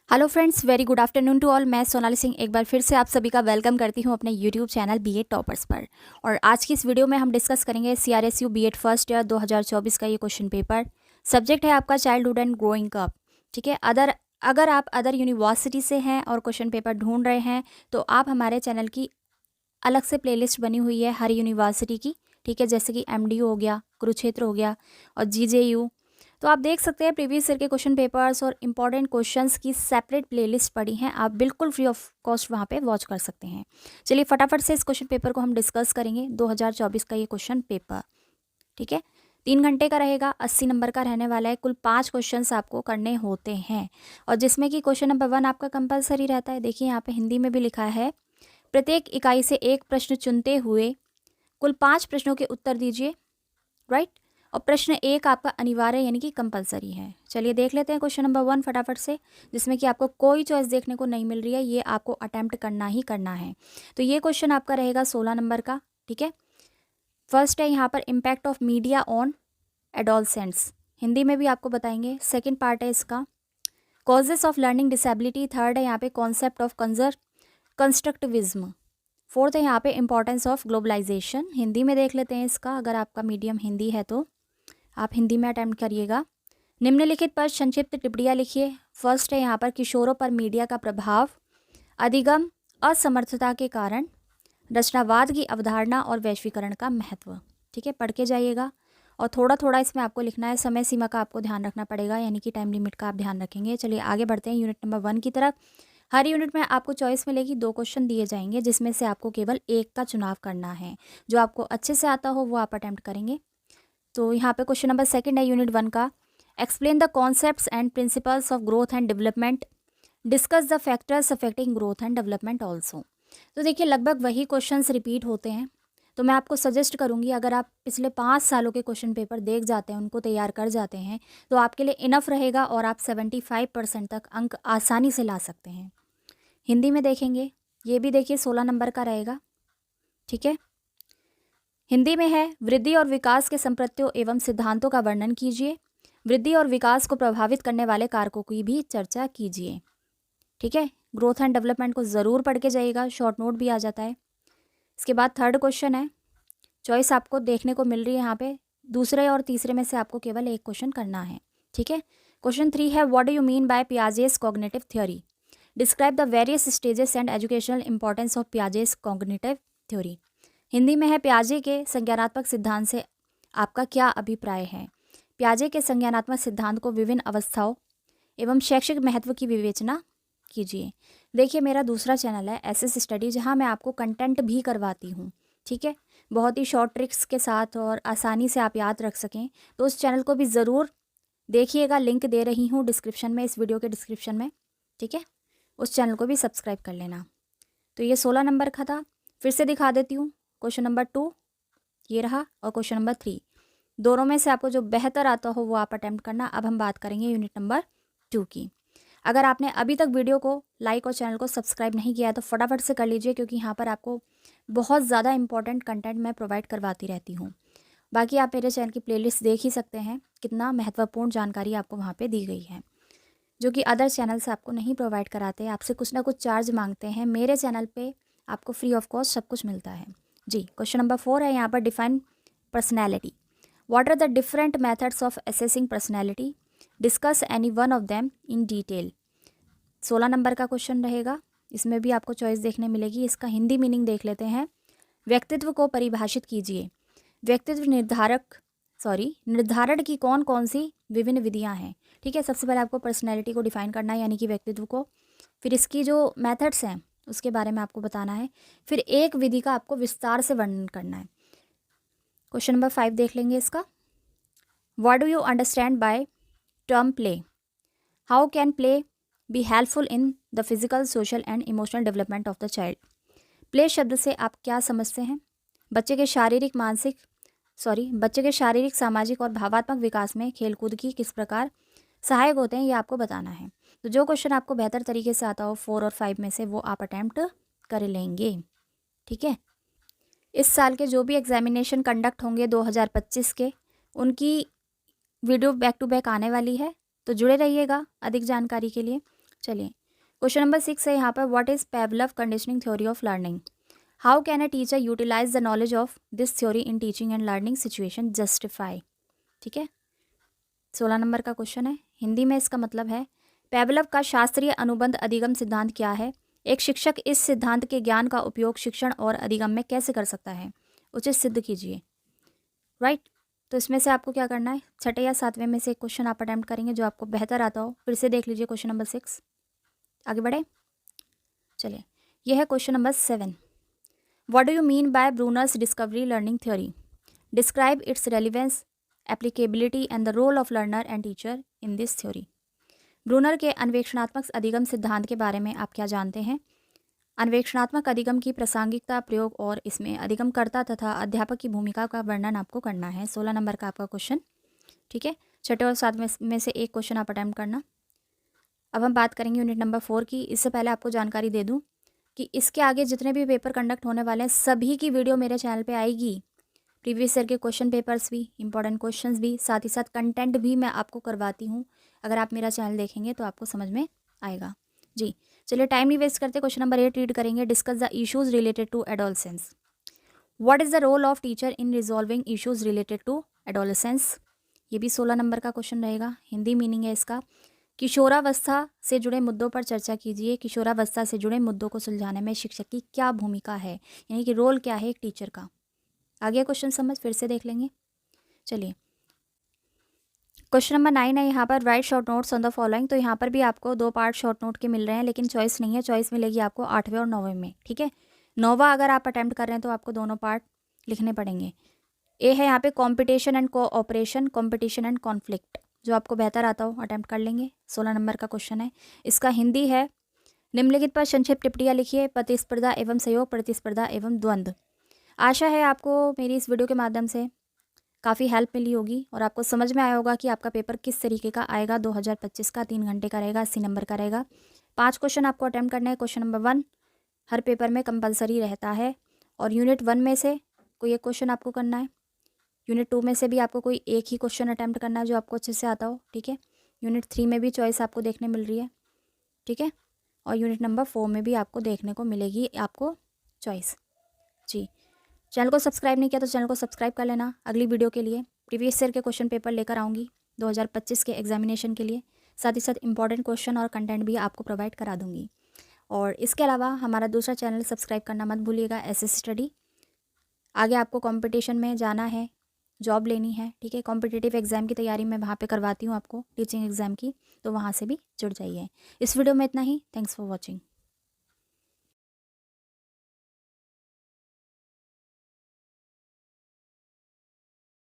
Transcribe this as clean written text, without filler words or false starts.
Hello friends, very good afternoon to all. मैं सोनाली सिंह एक बार फिर से आप सभी का वेलकम करती हूं अपने यूट्यूब चैनल बीएड टॉपर्स पर। और आज की इस वीडियो में हम डिस्कस करेंगे सीआरएसयू बीएड फर्स्ट ईयर 2024 का ये क्वेश्चन पेपर। सब्जेक्ट है आपका चाइल्डहुड एंड ग्रोइंग अप। ठीक है, अगर आप अदर यूनिवर्सिटी से हैं और क्वेश्चन पेपर ढूंढ रहे हैं तो आप हमारे चैनल की अलग से प्लेलिस्ट बनी हुई है हर यूनिवर्सिटी की। ठीक है, जैसे कि एमडीयू हो गया, कुरुक्षेत्र हो गया और जीजेयू। तो आप देख सकते हैं प्रीवियस ईयर के क्वेश्चन पेपर्स और इंपॉर्टेंट क्वेश्चंस की सेपरेट प्लेलिस्ट पड़ी हैं। आप बिल्कुल फ्री ऑफ कॉस्ट वहाँ पे वॉच कर सकते हैं। चलिए फटाफट से इस क्वेश्चन पेपर को हम डिस्कस करेंगे। 2024 का ये क्वेश्चन पेपर, ठीक है, 3 घंटे का रहेगा, 80 नंबर का रहने वाला है। कुल 5 क्वेश्चंस आपको करने होते हैं और जिसमें कि क्वेश्चन नंबर 1 आपका कंपलसरी रहता है। देखिए यहाँ पे हिंदी में भी लिखा है, प्रत्येक इकाई से एक प्रश्न चुनते हुए कुल 5 प्रश्नों के उत्तर दीजिए। राइट, और प्रश्न 1 आपका अनिवार्य यानी कि कंपलसरी है। चलिए देख लेते हैं क्वेश्चन नंबर 1 फटाफट से, जिसमें कि आपको कोई चॉइस देखने को नहीं मिल रही है। ये आपको अटेम्प्ट करना ही करना है। तो ये क्वेश्चन आपका रहेगा 16 नंबर का। ठीक है, फर्स्ट है यहाँ पर impact of media on adolescents, Hindi में भी आपको बताएंगे। सेकेंड पार्ट है इसका causes of learning disability. Third है यहाँ पे कॉन्सेप्ट ऑफ कंस्ट्रक्टिविज्म। फोर्थ है यहाँ पे इंपॉर्टेंस ऑफ ग्लोबलाइजेशन, हिंदी में देख लेते हैं इसका। अगर आपका मीडियम हिंदी है तो आप हिंदी में अटेम्प्ट करिएगा। निम्नलिखित पर संक्षिप्त टिप्पणियाँ लिखिए। फर्स्ट है यहाँ पर किशोरों पर मीडिया का प्रभाव, अधिगम असमर्थता के कारण, रचनावाद की अवधारणा और वैश्वीकरण का महत्व। ठीक है, पढ़ के जाइएगा और थोड़ा थोड़ा इसमें आपको लिखना है। समय सीमा का आपको ध्यान रखना पड़ेगा, यानी कि टाइम लिमिट का आप ध्यान रखेंगे। चलिए आगे बढ़ते हैं यूनिट नंबर 1 की तरफ। हर यूनिट में आपको चॉइस मिलेगी, 2 क्वेश्चन दिए जाएंगे जिसमें से आपको केवल एक का चुनाव करना है। जो आपको अच्छे से आता हो वो आप अटेम्प्ट करेंगे। तो यहाँ पे क्वेश्चन नंबर 2 है यूनिट 1 का, explain the concepts and principles of growth and development, discuss the factors affecting growth and development also. तो देखिए लगभग वही क्वेश्चंस रिपीट होते हैं। तो मैं आपको सजेस्ट करूंगी, अगर आप पिछले 5 सालों के क्वेश्चन पेपर देख जाते हैं, उनको तैयार कर जाते हैं, तो आपके लिए इनफ रहेगा और आप 75% तक अंक आसानी से ला सकते हैं। हिंदी में देखेंगे, ये भी देखिए 16 नंबर का रहेगा। ठीक है, हिंदी में है, वृद्धि और विकास के संप्रत्यों एवं सिद्धांतों का वर्णन कीजिए, वृद्धि और विकास को प्रभावित करने वाले कारकों की भी चर्चा कीजिए। ठीक है, ग्रोथ एंड डेवलपमेंट को ज़रूर पढ़ के जाइएगा, शॉर्ट नोट भी आ जाता है। इसके बाद थर्ड क्वेश्चन है, चॉइस आपको देखने को मिल रही है यहाँ पे, दूसरे और तीसरे में से आपको केवल एक क्वेश्चन करना है। ठीक है, क्वेश्चन 3 है, what do you mean bye Piaget's cognitive theory, describe the various stages and educational importance of Piaget's cognitive theory. Hindi में है, पियाजे के संज्ञानात्मक सिद्धांत से आपका क्या अभिप्राय है। पियाजे के संज्ञानात्मक सिद्धांत को विभिन्न अवस्थाओं एवं शैक्षिक महत्व की विवेचना कीजिए। देखिए मेरा दूसरा चैनल है एसएस स्टडी, जहां मैं आपको कंटेंट भी करवाती हूं। ठीक है, बहुत ही शॉर्ट ट्रिक्स के साथ और आसानी से आप याद रख सकें, तो उस चैनल को भी ज़रूर देखिएगा। लिंक दे रही हूँ डिस्क्रिप्शन में, इस वीडियो के डिस्क्रिप्शन में। ठीक है, उस चैनल को भी सब्सक्राइब कर लेना। तो ये 16 नंबर का था, फिर से दिखा देती हूँ। क्वेश्चन नंबर 2 ये रहा और क्वेश्चन नंबर 3, दोनों में से आपको जो बेहतर आता हो वो आप अटेम्प्ट करना। अब हम बात करेंगे यूनिट नंबर 2 की। अगर आपने अभी तक वीडियो को लाइक और चैनल को सब्सक्राइब नहीं किया है तो फटाफट से कर लीजिए, क्योंकि यहाँ पर आपको बहुत ज़्यादा इंपॉर्टेंट कंटेंट मैं प्रोवाइड करवाती रहती हूँ। बाकी आप मेरे चैनल की प्लेलिस्ट देख ही सकते हैं, कितना महत्वपूर्ण जानकारी आपको वहाँ पे दी गई है, जो कि अदर चैनल से आपको नहीं प्रोवाइड कराते, आपसे कुछ ना कुछ चार्ज मांगते हैं। मेरे चैनल पे आपको फ्री ऑफ कॉस्ट सब कुछ मिलता है जी। क्वेश्चन नंबर 4 है यहाँ पर, define personality, what are the different methods of assessing personality, discuss any one of them in detail. 16 number का क्वेश्चन रहेगा, इसमें भी आपको चॉइस देखने मिलेगी। इसका हिंदी मीनिंग देख लेते हैं। व्यक्तित्व को परिभाषित कीजिए, व्यक्तित्व निर्धारण की कौन कौन सी विभिन्न विधियां हैं। ठीक है, सबसे पहले आपको पर्सनैलिटी को डिफाइन करना है, यानी कि व्यक्तित्व को। फिर इसकी जो मेथड्स हैं उसके बारे में आपको बताना है। फिर एक विधि का आपको विस्तार से वर्णन करना है। क्वेश्चन नंबर 5 देख लेंगे इसका, what do you understand by term play, how can play be helpful in the physical, social and emotional development of the child. Play शब्द से आप क्या समझते हैं। बच्चे के शारीरिक, सामाजिक और भावात्मक विकास में खेलकूद की किस प्रकार सहायक होते हैं, ये आपको बताना है। तो जो क्वेश्चन आपको बेहतर तरीके से आता हो 4 और 5 में से, वो आप अटैम्प्ट कर लेंगे। ठीक है, इस साल के जो भी एग्जामिनेशन कंडक्ट होंगे 2025 के, उनकी वीडियो बैक टू बैक आने वाली है, तो जुड़े रहिएगा अधिक जानकारी के लिए। चलिए, क्वेश्चन नंबर 6 है यहाँ पर, what is Pavlov conditioning theory of learning? How can a teacher utilise the knowledge of this theory in teaching and learning situation? Justify. ठीक है, 16 नंबर का क्वेश्चन है। हिंदी में इसका मतलब है, पेवलव का शास्त्रीय अनुबंध अधिगम सिद्धांत क्या है? एक शिक्षक इस सिद्धांत के ज्ञान का उपयोग शिक्षण और अधिगम में कैसे कर सकता है? उचित सिद्ध कीजिए। राइट, तो इसमें से आपको क्या करना है, छठे या सातवें में से एक क्वेश्चन आप अटेम्प्ट करेंगे जो आपको बेहतर आता हो। फिर से देख लीजिए क्वेश्चन नंबर 6। आगे बढ़े, चलिए, यह है question number 7। What do you mean by Bruner's discovery learning theory? Describe its relevance, applicability and the role of learner and teacher in this theory. Bruner के अन्वेषणात्मक अधिगम सिद्धांत के बारे में आप क्या जानते हैं? अन्वेषणात्मक अधिगम की प्रासंगिकता, प्रयोग और इसमें अधिगमकर्ता तथा अध्यापक की भूमिका का वर्णन आपको करना है। 16 नंबर का आपका क्वेश्चन। ठीक है, छठे और सातवें में से एक क्वेश्चन आप अटेम्प्ट करना। अब हम बात करेंगे यूनिट नंबर 4 की। इससे पहले आपको जानकारी दे दूं कि इसके आगे जितने भी पेपर कंडक्ट होने वाले हैं सभी की वीडियो मेरे चैनल पे आएगी। प्रीवियस ईयर के क्वेश्चन पेपर्स भी, इंपॉर्टेंट क्वेश्चंस भी, साथ ही साथ कंटेंट भी मैं आपको करवाती हूँ। अगर आप मेरा चैनल देखेंगे तो आपको समझ में आएगा। जी, चलिए टाइम नहीं वेस्ट करते, क्वेश्चन नंबर 8 रीड करेंगे। Discuss the issues related to adolescence. What is the role of teacher in resolving issues related to adolescence? ये भी 16 नंबर का क्वेश्चन रहेगा। हिंदी मीनिंग है इसका, किशोरावस्था से जुड़े मुद्दों पर चर्चा कीजिए। किशोरावस्था से जुड़े मुद्दों को सुलझाने में शिक्षक की क्या भूमिका है, यानी कि रोल क्या है एक टीचर का। आगे क्वेश्चन समझ फिर से देख लेंगे। चलिए, क्वेश्चन नंबर 9 है यहाँ पर, right short notes on the following. तो यहाँ पर भी आपको 2 पार्ट शॉर्ट नोट के मिल रहे हैं, लेकिन चॉइस नहीं है। चॉइस मिलेगी आपको 8वें और 9वें में। ठीक है, 9वां अगर आप अटैम्प्ट कर रहे हैं तो आपको दोनों पार्ट लिखने पड़ेंगे। ए है यहाँ पे competition and cooperation, competition and conflict. जो आपको बेहतर आता हो अटैम्प्ट कर लेंगे। 16 नंबर का क्वेश्चन है। इसका हिंदी है, निम्नलिखित पर संक्षिप्त टिप्पणियाँ लिखिए। प्रतिस्पर्धा एवं सहयोग, प्रतिस्पर्धा एवं द्वंद्व। आशा है आपको मेरी इस वीडियो के माध्यम से काफ़ी हेल्प मिली होगी और आपको समझ में आया होगा कि आपका पेपर किस तरीके का आएगा। 2025 का 3 घंटे का रहेगा, 80 नंबर का रहेगा। 5 क्वेश्चन आपको अटैम्प्ट करना है। क्वेश्चन नंबर 1 हर पेपर में कंपलसरी रहता है और यूनिट 1 में से कोई एक क्वेश्चन आपको करना है। यूनिट 2 में से भी आपको कोई एक ही क्वेश्चन अटैम्प्ट करना है जो आपको अच्छे से आता हो। ठीक है, यूनिट 3 में भी चॉइस आपको देखने मिल रही है। ठीक है, और यूनिट नंबर 4 में भी आपको देखने को मिलेगी आपको चॉइस। जी, चैनल को सब्सक्राइब नहीं किया तो चैनल को सब्सक्राइब कर लेना। अगली वीडियो के लिए प्रीवियस ईयर के क्वेश्चन पेपर लेकर आऊँगी 2025 के एग्जामिनेशन के लिए। साथ ही साथ इंपॉर्टेंट क्वेश्चन और कंटेंट भी आपको प्रोवाइड करा दूँगी। और इसके अलावा हमारा दूसरा चैनल सब्सक्राइब करना मत भूलिएगा, एसएस स्टडी। आगे आपको कंपटीशन में जाना है, जॉब लेनी है। ठीक है, कॉम्पिटिटिव एग्जाम की तैयारी मैं वहाँ पे करवाती हूँ आपको, टीचिंग एग्जाम की, तो वहाँ से भी जुड़ जाइए। इस वीडियो में इतना ही। Thanks for watching.